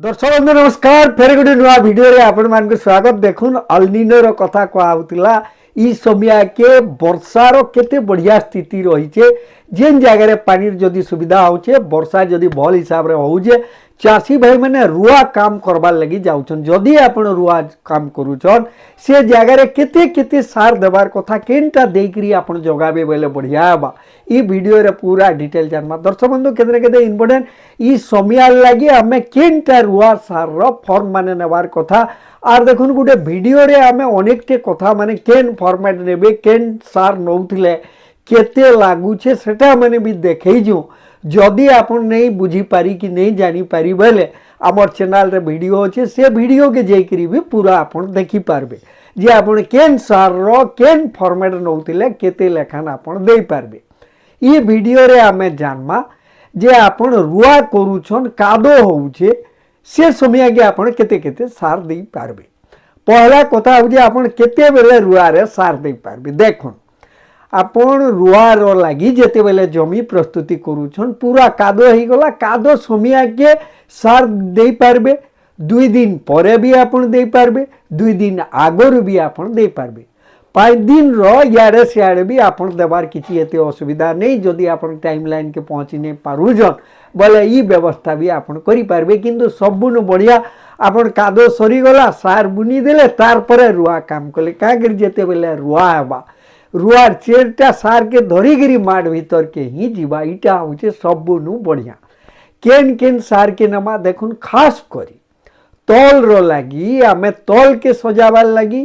दर्शक बंधु नमस्कार फेर गोटे नुआ भिडियो रे आपण मान को स्वागत। देखुन अल्निनो रो कथा कहउतिला ई समय के वर्षार केते बढ़िया स्थिति रही छे। जेन जगह रे पानी जदी सुविधा होचे वर्षा जदी भल हिसाब रे होउजे चासी भाई माने रुआ काम करबार लगी जाउछन। जदी आपण रुआ काम करूछन से जगह रे केते केते सार देबार कथा केनटा देकरी आपण जगाबे बेले बढ़िया बा। ई वीडियो रे पूरा डिटेल जानबा। दर्शक बंधु केते केते इंपोर्टेंट ई समय लगी हमें केनटा रुआ सार रो फॉर्म माने नेबार कथा आर देखुन गुटे वीडियो रे हमें अनेकटे कथा माने केन फॉर्मेट नेबे केन सार नउथिले केते लागू छे सेटा माने भी देखैजु। जदि आपण नहीं बुझी पारी कि नहीं जानी पारी बेले आमर चैनल रे वीडियो अच्छे से वीडियो के जेकरी भी पूरा आपण देखि पारबे जे आपण केन सार रो केन फॉर्मेट नउथिले केते लेखान आपण देई पारबे। ई वीडियो रे हमें जानमा जे आपण रुआ करूछन कादो होउछे से समय के आपण केते केते सार देई पारबे। पहला कथा हो जे आपण केते बेले रुआ रे सार देई पारबे। देखुन आपण रुआ रो लागी जेते बेले जमी प्रस्तुति करूछन पूरा कादो ही गला कादो समय के सार देई पारबे। 2 दिन परे भी आपण देई पारबे 2 दिन आगरु भी आपण देई पारबे 5 दिन रो यारे सियारे भी आपण देबार किछि एते असुविधा नहीं। जदि आपण टाइमलाइन के पहुंची नहीं पारुजन बोले ई व्यवस्था भी आपण करि पारबे। किंतु सबुन बढ़िया आपण कादो सरी गला सार बुनी देले तार परे रुआ काम कले का कर जेते बेले रुआ हेबा रुआ चेरटा सार के धरिगिरी माड भीतर के ही जीवा इटा होचे सबुनु बढ़िया। केन केन सार के नमा देखुन खास करी तल रो लागी आमे तल के सजावार लागी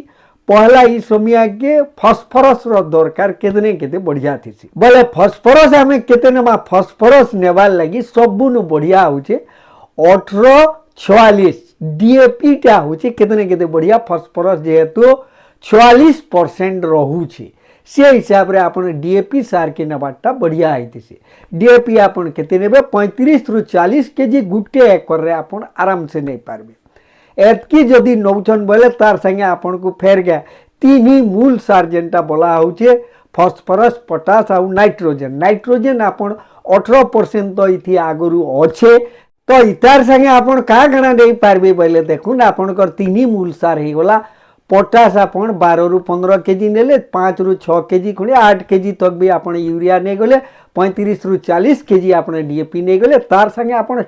पहला ई समय के फॉस्फोरस रो दरकार केतने केते बढ़िया थीसी बोले फॉस्फोरस आमे केते नमा फॉस्फोरस नेवार लागी सबुनु बढ़िया होचे 1846 डीएपी टा होचे केतने केते बढ़िया फॉस्फोरस जेहेतु 46% रहूची से हिसाब रे आपण डीएपी सार के नबाटा बढ़िया आइतिसे। डीएपी आपण केते नेबे 35 रु 40 केजी गुटे एकर रे आपण आराम से नहीं पारबे। एतकी जदि नौचन बोले तार संगे आपण को फेर गया तीन ही मूल सार जेनटा बोला होचे फॉस्फोरस पोटास और नाइट्रोजन। नाइट्रोजन आपण 18% तो इथि आगरु अच्छे तो इतार संगे आपण का गणा नहीं पारबे बोले देखुन आपण कर तीन ही मूल सार ही गला। पोटास आपण 12 रु 15 केजी नेले 5 रु 6 केजी खुणे 8 केजी तक भी आपण यूरिया नहीं गले 35 रु 40 केजी आपण डीएपी नहीं गले तार संगे आपण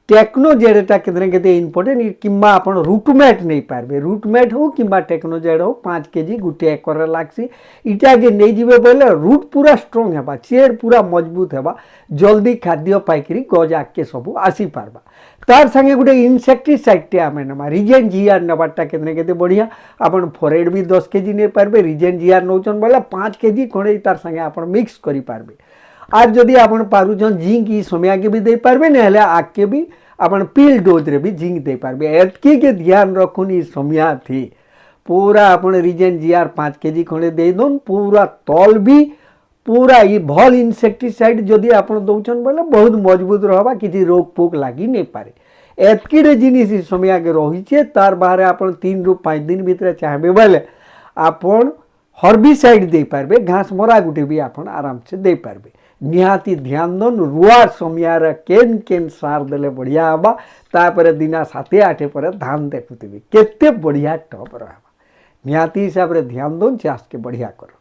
टेक्नोजेड टा केतने केते इंपोर्टेंट किंबा आपण रूटमेट नहीं पारबे। रूटमेट हो किंबा टेक्नोजेड हो 5 केजी गुटे एकर लागसी इटा के नहीं जीवे बोले रूट पूरा स्ट्रांग हेबा चेर पूरा मजबूत हेबा जल्दी खाद्य पाइकरी गज आके सब आसी पारबा। तार संगे गुटे इनसेक्टिसाइड टे आमे नमा रिजेन जीआर नबाटा केतने केते बढ़िया आपण फोरेड भी 10 केजी नहीं पारबे रिजेन जीआर नौचन बोले 5 केजी खणे तार संगे आपण मिक्स करि पारबे। आज जदि आपण पारुछन जिंक ई समय के भी दे पारबे ने हले आके भी आपण पिल डोज रे भी जिंक दे पारबे। एतकी के ध्यान रखुन ई समय थी पूरा आपण रिजेन जीआर 5 केजी खणे दे दोन पूरा तल भी पूरा ये भल इनसेक्टिसाइड जदि आपण दउछन बोले बहुत मजबूत रहबा किछि रोग पोक लागी नहीं पारे। एतकी रे जिनिस ई समय के रही छे तार बाहर आपण 3 रु 5 दिन भीतर चाहबे बोले आपण हर्बिसाइड दे पारबे घास मरा गुटे भी आपण आराम से दे पारबे। निहाती ध्यान दन रुआ समय रे केन केन सार देले बढ़िया हबा तापर दिना 7-8 पर धान देखुतबे केते बढ़िया टॉप रहबा। निहाती हिसाब रे ध्यान दन चाष के बढ़िया करो।